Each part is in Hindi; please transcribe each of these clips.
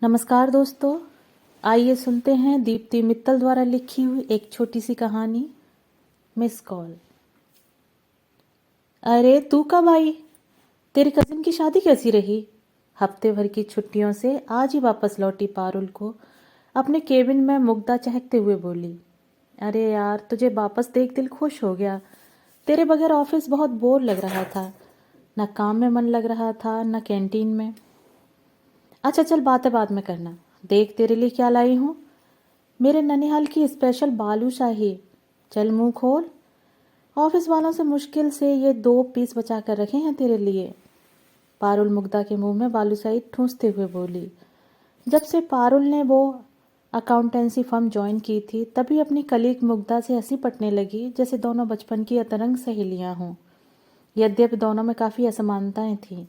नमस्कार दोस्तों। आइए सुनते हैं दीप्ति मित्तल द्वारा लिखी हुई एक छोटी सी कहानी, मिस कॉल। अरे तू कब आई? तेरी कजिन की शादी कैसी रही? हफ्ते भर की छुट्टियों से आज ही वापस लौटी पारुल को अपने केबिन में मुग्धा चहकते हुए बोली। अरे यार, तुझे वापस देख दिल खुश हो गया। तेरे बगैर ऑफिस बहुत बोर लग रहा था। न काम में मन लग रहा था, न कैंटीन में। अच्छा चल, बातें बाद में करना। देख तेरे लिए क्या लाई हूँ। मेरे ननिहाल की स्पेशल बालूशाही। चल मुंह खोल। ऑफिस वालों से मुश्किल से ये 2 पीस बचा कर रखे हैं तेरे लिए। पारुल मुग्धा के मुंह में बालूशाही ठूंसते हुए बोली। जब से पारुल ने वो अकाउंटेंसी फर्म ज्वाइन की थी, तभी अपनी कलीग मुग्धा से ऐसी पटने लगी जैसे दोनों बचपन की अतरंग सहेलियां हों। यद्यपि दोनों में काफ़ी असमानताएं थीं।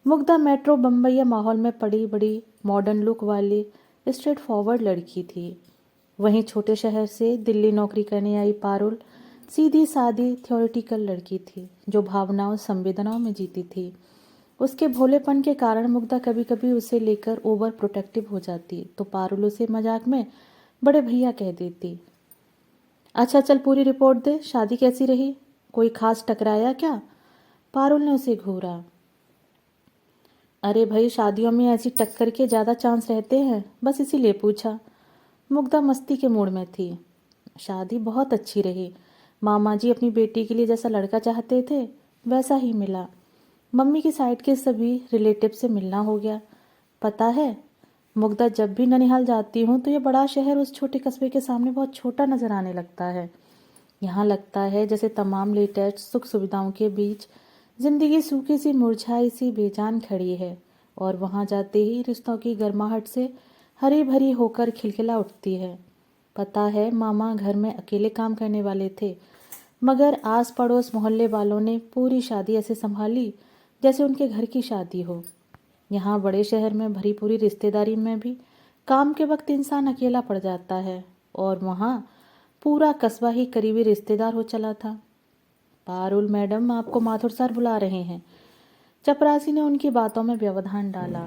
मुग्धा मेट्रो बम्बईया माहौल में पड़ी बड़ी मॉडर्न लुक वाली स्ट्रेट फॉरवर्ड लड़की थी। वहीं छोटे शहर से दिल्ली नौकरी करने आई पारुल सीधी सादी थ्योरेटिकल लड़की थी, जो भावनाओं संवेदनाओं में जीती थी। उसके भोलेपन के कारण मुग्धा कभी कभी उसे लेकर ओवर प्रोटेक्टिव हो जाती, तो पारुल उसे मजाक में बड़े भैया कह देती। अच्छा चल, पूरी रिपोर्ट दे। शादी कैसी रही? कोई खास टकराया क्या? पारुल ने उसे घूरा। अरे भाई, शादियों में ऐसी टक्कर के ज़्यादा चांस रहते हैं, बस इसीलिए पूछा। मुग्धा मस्ती के मूड में थी। शादी बहुत अच्छी रही। मामा जी अपनी बेटी के लिए जैसा लड़का चाहते थे वैसा ही मिला। मम्मी की साइड के सभी रिलेटिव से मिलना हो गया। पता है, मुग्धा, जब भी ननिहाल जाती हूँ तो ये बड़ा शहर उस छोटे कस्बे के सामने बहुत छोटा नजर आने लगता है। यहाँ लगता है जैसे तमाम लेटेस्ट सुख सुविधाओं के बीच जिंदगी सूखी सी मुरझाई सी बेजान खड़ी है, और वहाँ जाते ही रिश्तों की गर्माहट से हरी भरी होकर खिलखिला उठती है। पता है, मामा घर में अकेले काम करने वाले थे, मगर आस पड़ोस मोहल्ले वालों ने पूरी शादी ऐसे संभाली जैसे उनके घर की शादी हो। यहाँ बड़े शहर में भरी पूरी रिश्तेदारी में भी काम के वक्त इंसान अकेला पड़ जाता है, और वहाँ पूरा कस्बा ही करीबी रिश्तेदार हो चला था। पारुल मैडम, आपको माथुर सर बुला रहे हैं। चपरासी ने उनकी बातों में व्यवधान डाला।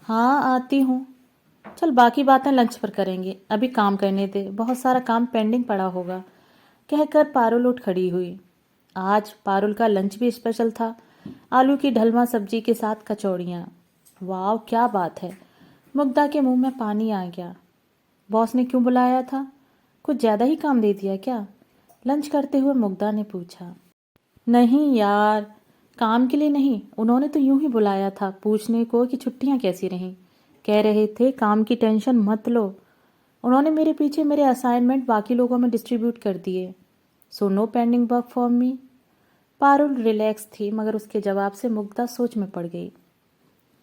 हाँ, आती हूँ। चल, बाकी बातें लंच पर करेंगे, अभी काम करने दे, बहुत सारा काम पेंडिंग पड़ा होगा, कहकर पारुल उठ खड़ी हुई। आज पारुल का लंच भी स्पेशल था। आलू की ढलमा सब्जी के साथ कचौड़ियाँ। वाह, क्या बात है। मुग्धा के मुंह में पानी आ गया। बॉस ने क्यों बुलाया था? कुछ ज़्यादा ही काम दे दिया क्या? लंच करते हुए मुग्धा ने पूछा। नहीं यार, काम के लिए नहीं, उन्होंने तो यूं ही बुलाया था पूछने को कि छुट्टियां कैसी रहीं। कह रहे थे काम की टेंशन मत लो। उन्होंने मेरे पीछे मेरे असाइनमेंट बाकी लोगों में डिस्ट्रीब्यूट कर दिए, so no pending work for me. Parul relax थी, मगर उसके जवाब से मुग्धा सोच में पड़ गई।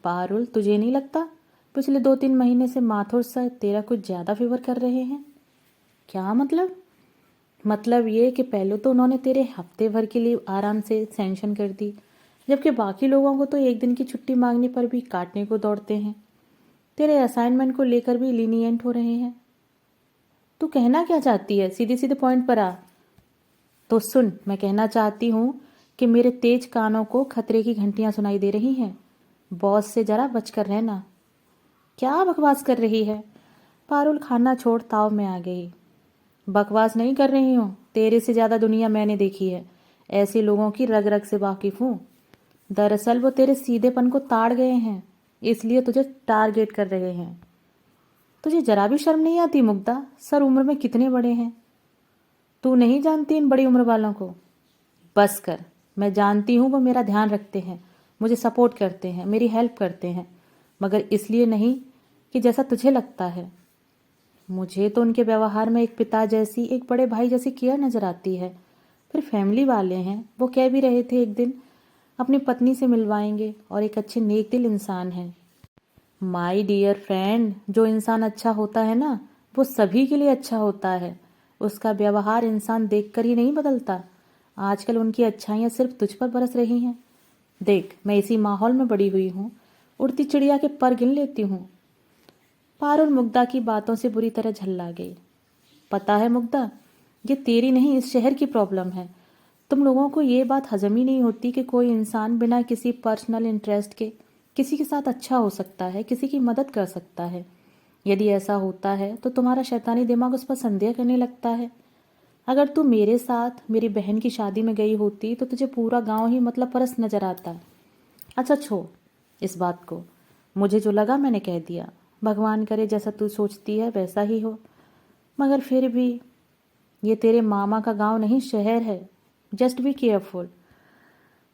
पारुल, तुझे नहीं लगता पिछले 2-3 महीने से माथुर सर तेरा कुछ ज़्यादा फेवर कर रहे हैं? क्या मतलब? मतलब ये कि पहले तो उन्होंने तेरे हफ्ते भर के लिए आराम से सेंशन कर दी, जबकि बाकी लोगों को तो एक दिन की छुट्टी मांगने पर भी काटने को दौड़ते हैं। तेरे असाइनमेंट को लेकर भी लीनियंट हो रहे हैं। तू कहना क्या चाहती है? सीधे सीधे पॉइंट पर आ। तो सुन, मैं कहना चाहती हूँ कि मेरे तेज कानों को खतरे की घंटियां सुनाई दे रही हैं। बॉस से जरा बचकर रहना। क्या बकवास कर रही है? पारुल खाना छोड़ ताव में आ गई। बकवास नहीं कर रही हूँ, तेरे से ज़्यादा दुनिया मैंने देखी है। ऐसे लोगों की रग रग से वाकिफ हूँ। दरअसल वो तेरे सीधेपन को ताड़ गए हैं, इसलिए तुझे टारगेट कर रहे हैं। तुझे जरा भी शर्म नहीं आती मुग्धा? सर उम्र में कितने बड़े हैं। तू नहीं जानती इन बड़ी उम्र वालों को? बस कर। मैं जानती हूँ, वो मेरा ध्यान रखते हैं, मुझे सपोर्ट करते हैं, मेरी हेल्प करते हैं, मगर इसलिए नहीं कि जैसा तुझे लगता है। मुझे तो उनके व्यवहार में एक पिता जैसी, एक बड़े भाई जैसी केयर नजर आती है। फिर फैमिली वाले हैं, वो कह भी रहे थे एक दिन अपनी पत्नी से मिलवाएंगे, और एक अच्छे नेक दिल इंसान हैं। माय डियर फ्रेंड, जो इंसान अच्छा होता है ना, वो सभी के लिए अच्छा होता है। उसका व्यवहार इंसान देखकर ही नहीं बदलता। आजकल उनकी अच्छाइयाँ सिर्फ तुझ पर बरस रही हैं। देख, मैं इसी माहौल में बड़ी हुई हूँ, उड़ती चिड़िया के पर गिन लेती हूँ। पारुल मुग्धा की बातों से बुरी तरह झल्ला गई। पता है मुग्धा, ये तेरी नहीं, इस शहर की प्रॉब्लम है। तुम लोगों को ये बात हजम ही नहीं होती कि कोई इंसान बिना किसी पर्सनल इंटरेस्ट के किसी के साथ अच्छा हो सकता है, किसी की मदद कर सकता है। यदि ऐसा होता है तो तुम्हारा शैतानी दिमाग उस पर संदेह करने लगता है। अगर तू मेरे साथ मेरी बहन की शादी में गई होती तो तुझे पूरा गांव ही मतलब परस नजर आता। अच्छा छोड़ इस बात को, मुझे जो लगा मैंने कह दिया। भगवान करे जैसा तू सोचती है वैसा ही हो, मगर फिर भी ये तेरे मामा का गांव नहीं शहर है। Just be careful.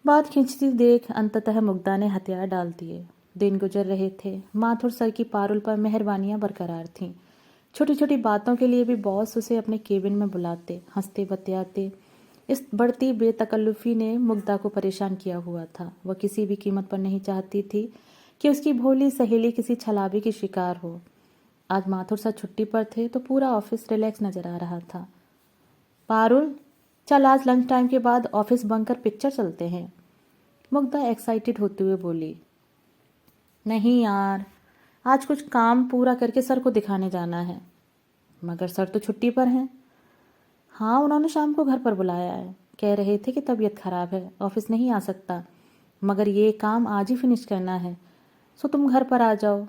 बात खींचती देख अंततः मुग्धा ने हथियार डाल दिए। दिन गुजर रहे थे। माथुर सर की पारुल पर मेहरबानियां बरकरार थीं। छोटी छोटी बातों के लिए भी बॉस उसे अपने केबिन में बुलाते, हंसते बतियाते। इस बढ़ती बेतकल्लुफी ने मुग्धा को परेशान किया हुआ था। वह किसी भी कीमत पर नहीं चाहती थी कि उसकी भोली सहेली किसी छलावे की शिकार हो। आज माथुर सर छुट्टी पर थे तो पूरा ऑफिस रिलैक्स नजर आ रहा था। पारुल, चल आज लंच टाइम के बाद ऑफिस बंक कर पिक्चर चलते हैं, मुग्धा एक्साइटेड होते हुए बोली। नहीं यार, आज कुछ काम पूरा करके सर को दिखाने जाना है। मगर सर तो छुट्टी पर हैं। हाँ, उन्होंने शाम को घर पर बुलाया है। कह रहे थे कि तबीयत खराब है, ऑफिस नहीं आ सकता, मगर ये काम आज ही फिनिश करना है, सो तुम घर पर आ जाओ।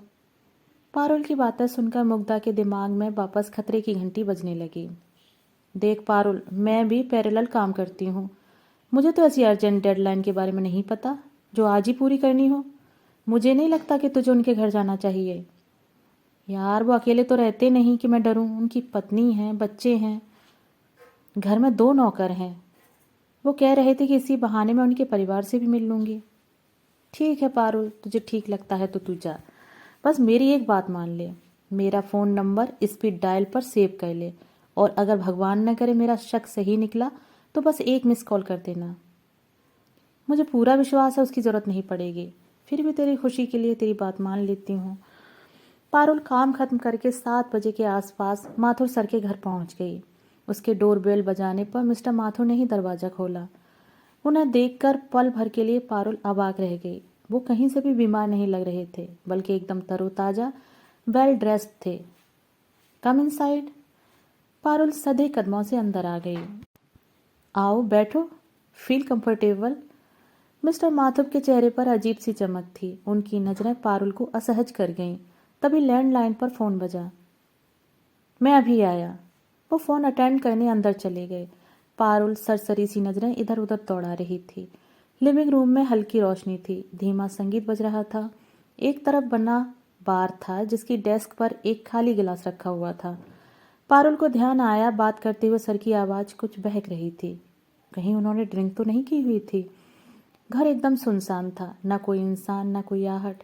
पारुल की बातें सुनकर मुग्धा के दिमाग में वापस खतरे की घंटी बजने लगी। देख पारुल, मैं भी पैरेलल काम करती हूँ। मुझे तो ऐसी अर्जेंट डेडलाइन के बारे में नहीं पता जो आज ही पूरी करनी हो। मुझे नहीं लगता कि तुझे उनके घर जाना चाहिए। यार, वो अकेले तो रहते नहीं कि मैं डरूं। उनकी पत्नी है, बच्चे हैं, घर में 2 नौकर हैं। वो कह रहे थे कि इसी बहाने मैं उनके परिवार से भी मिल लूंगी। ठीक है पारुल, तुझे ठीक लगता है तो तू जा। बस मेरी एक बात मान ले, मेरा फ़ोन नंबर स्पीड डायल पर सेव कर ले, और अगर भगवान न करे मेरा शक सही निकला तो बस एक मिस कॉल कर देना। मुझे पूरा विश्वास है उसकी ज़रूरत नहीं पड़ेगी, फिर भी तेरी खुशी के लिए तेरी बात मान लेती हूँ। पारुल काम खत्म करके 7 बजे के आसपास माथुर सर के घर पहुंच गई। उसके डोरबेल बजाने पर मिस्टर माथुर ने ही दरवाज़ा खोला। उन्हें देखकर पल भर के लिए पारुल अवाक रह गई। वो कहीं से भी बीमार नहीं लग रहे थे, बल्कि एकदम तरोताज़ा, वेल ड्रेस्ड थे। Come inside. पारुल सधे कदमों से अंदर आ गई। आओ बैठो, फील कंफर्टेबल। मिस्टर माथुर के चेहरे पर अजीब सी चमक थी। उनकी नजरें पारुल को असहज कर गईं। तभी लैंडलाइन पर फोन बजा। मैं अभी आया। वो फोन अटेंड करने अंदर चले गए। पारुल सरसरी सी नजरें इधर उधर दौड़ा रही थी। लिविंग रूम में हल्की रोशनी थी, धीमा संगीत बज रहा था। एक तरफ बना बार था जिसकी डेस्क पर एक खाली गिलास रखा हुआ था। पारुल को ध्यान आया, बात करते हुए सर की आवाज कुछ बहक रही थी। कहीं उन्होंने ड्रिंक तो नहीं की हुई थी। घर एकदम सुनसान था, ना कोई इंसान, ना कोई आहट।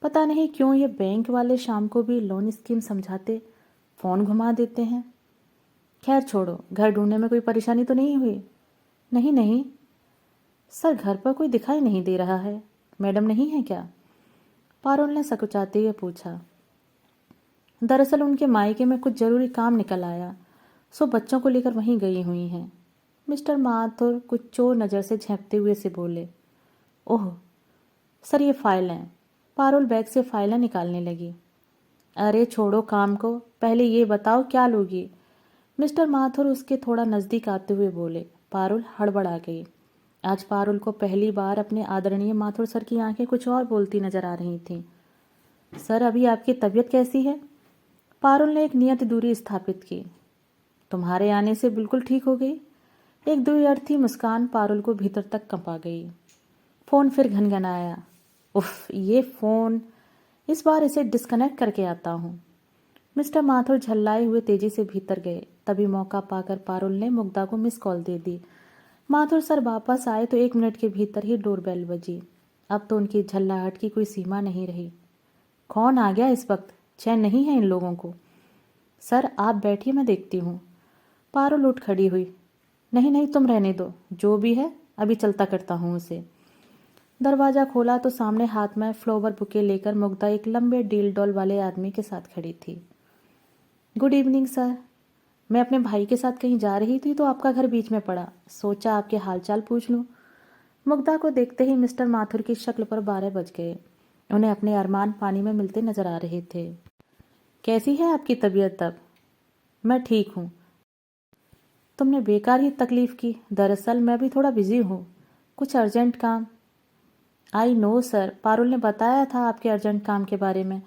पता नहीं क्यों ये बैंक वाले शाम को भी लोन स्कीम समझाते फोन घुमा देते हैं। खैर छोड़ो, घर ढूंढने में कोई परेशानी तो नहीं हुई? नहीं नहीं सर, घर पर कोई दिखाई नहीं दे रहा है। मैडम नहीं है क्या? पारुल ने सकुचाते हुए पूछा। दरअसल उनके मायके में कुछ जरूरी काम निकल आया, सो बच्चों को लेकर वहीं गई हुई हैं। मिस्टर माथुर कुछ चोर नज़र से झेंपते हुए से बोले। ओह सर, ये फाइल हैं। पारुल बैग से फाइलें निकालने लगी। अरे छोड़ो काम को, पहले ये बताओ क्या लोगी? मिस्टर माथुर उसके थोड़ा नज़दीक आते हुए बोले। पारुल हड़बड़ा गई। आज पारुल को पहली बार अपने आदरणीय माथुर सर की आंखें कुछ और बोलती नजर आ रही थीं। सर, अभी आपकी तबीयत कैसी है? पारुल ने एक नियत दूरी स्थापित की। तुम्हारे आने से बिल्कुल ठीक हो गई। एक द्विअर्थी मुस्कान पारुल को भीतर तक कंपा गई। फोन फिर घनघनाया। उफ, ये फोन, इस बार इसे डिस्कनेक्ट करके आता हूँ। मिस्टर माथुर झल्लाए हुए तेजी से भीतर गए। तभी मौका पाकर पारुल ने मुग्धा को मिस कॉल दे दी। माथुर सर वापस आए तो 1 मिनट के भीतर ही डोरबेल बजी। अब तो उनकी झल्लाहट की कोई सीमा नहीं रही। कौन आ गया इस वक्त? चैन नहीं है इन लोगों को। सर आप बैठिए, मैं देखती हूँ। पारुल उठ खड़ी हुई। नहीं नहीं, तुम रहने दो, जो भी है अभी चलता करता हूँ उसे। दरवाज़ा खोला तो सामने हाथ में फ्लावर बुके लेकर मुग्धा एक लंबे डील डॉल वाले आदमी के साथ खड़ी थी। Good evening sir. मैं अपने भाई के साथ कहीं जा रही थी तो आपका घर बीच में पड़ा, सोचा आपके हालचाल पूछ लूं। मुग्धा को देखते ही मिस्टर माथुर की शक्ल पर 12 बज गए। उन्हें अपने अरमान पानी में मिलते नजर आ रहे थे। कैसी है आपकी तबीयत अब? मैं ठीक हूँ। तुमने बेकार ही तकलीफ की। दरअसल मैं भी थोड़ा बिजी हूँ, कुछ अर्जेंट काम। आई नो सर, पारुल ने बताया था आपके अर्जेंट काम के बारे में।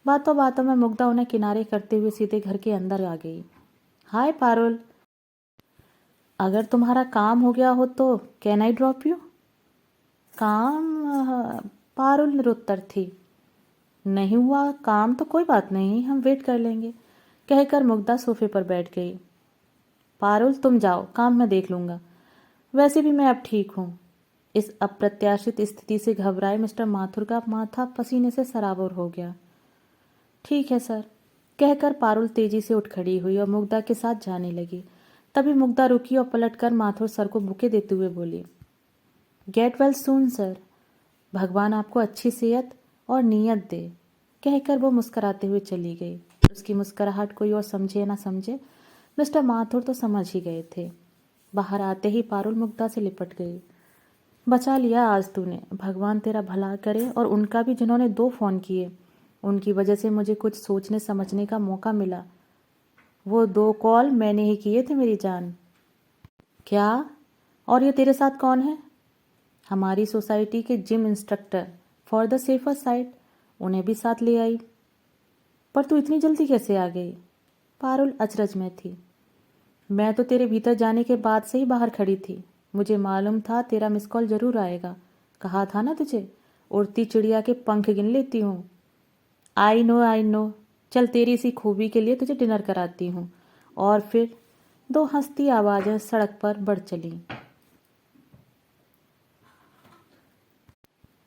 बातों बातों में मुग्धा उन्हें किनारे करते हुए सीधे घर के अंदर आ गई। हाय पारुल, अगर तुम्हारा काम हो गया हो तो कैन आई ड्रॉप यू? काम? पारुल निरुत्तर थी। नहीं हुआ काम तो कोई बात नहीं, हम वेट कर लेंगे, कहकर मुग्धा सोफे पर बैठ गई। पारुल तुम जाओ, काम मैं देख लूँगा। वैसे भी मैं अब ठीक हूँ। इस अप्रत्याशित स्थिति से घबराए मिस्टर माथुर का माथा पसीने से सराबोर हो गया। ठीक है सर, कहकर पारुल तेजी से उठ खड़ी हुई और मुग्धा के साथ जाने लगी। तभी मुग्धा रुकी और पलटकर माथुर सर को बुके देते हुए बोली, गेट वेल सून सर, भगवान आपको अच्छी सेहत और नीयत दे, कहकर वो मुस्कराते हुए चली गई। उसकी मुस्कुराहट कोई और समझे ना समझे, मिस्टर माथुर तो समझ ही गए थे। बाहर आते ही पारुल मुग्धा से लिपट गई। बचा लिया आज तूने, भगवान तेरा भला करे, और उनका भी जिन्होंने 2 फ़ोन किए, उनकी वजह से मुझे कुछ सोचने समझने का मौका मिला। वो 2 कॉल मैंने ही किए थे मेरी जान। क्या? और ये तेरे साथ कौन है? हमारी सोसाइटी के gym instructor, for the safer side, उन्हें भी साथ ले आई। पर तू इतनी जल्दी कैसे आ गई? पारुल अचरज में थी। मैं तो तेरे भीतर जाने के बाद से ही बाहर खड़ी थी, मुझे मालूम था तेरा मिस कॉल जरूर आएगा। कहा था ना तुझे, उड़ती चिड़िया के पंख गिन लेती हूँ। आई नो आई नो, चल तेरी इसी खूबी के लिए तुझे डिनर कराती हूँ। और फिर 2 हंसती आवाज़ें सड़क पर बढ़ चली।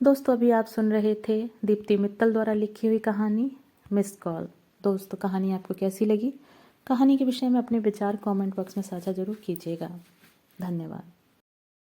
दोस्तों अभी आप सुन रहे थे दीप्ति मित्तल द्वारा लिखी हुई कहानी मिस कॉल। दोस्तों कहानी आपको कैसी लगी? कहानी के विषय में अपने विचार कमेंट बॉक्स में साझा जरूर कीजिएगा। धन्यवाद।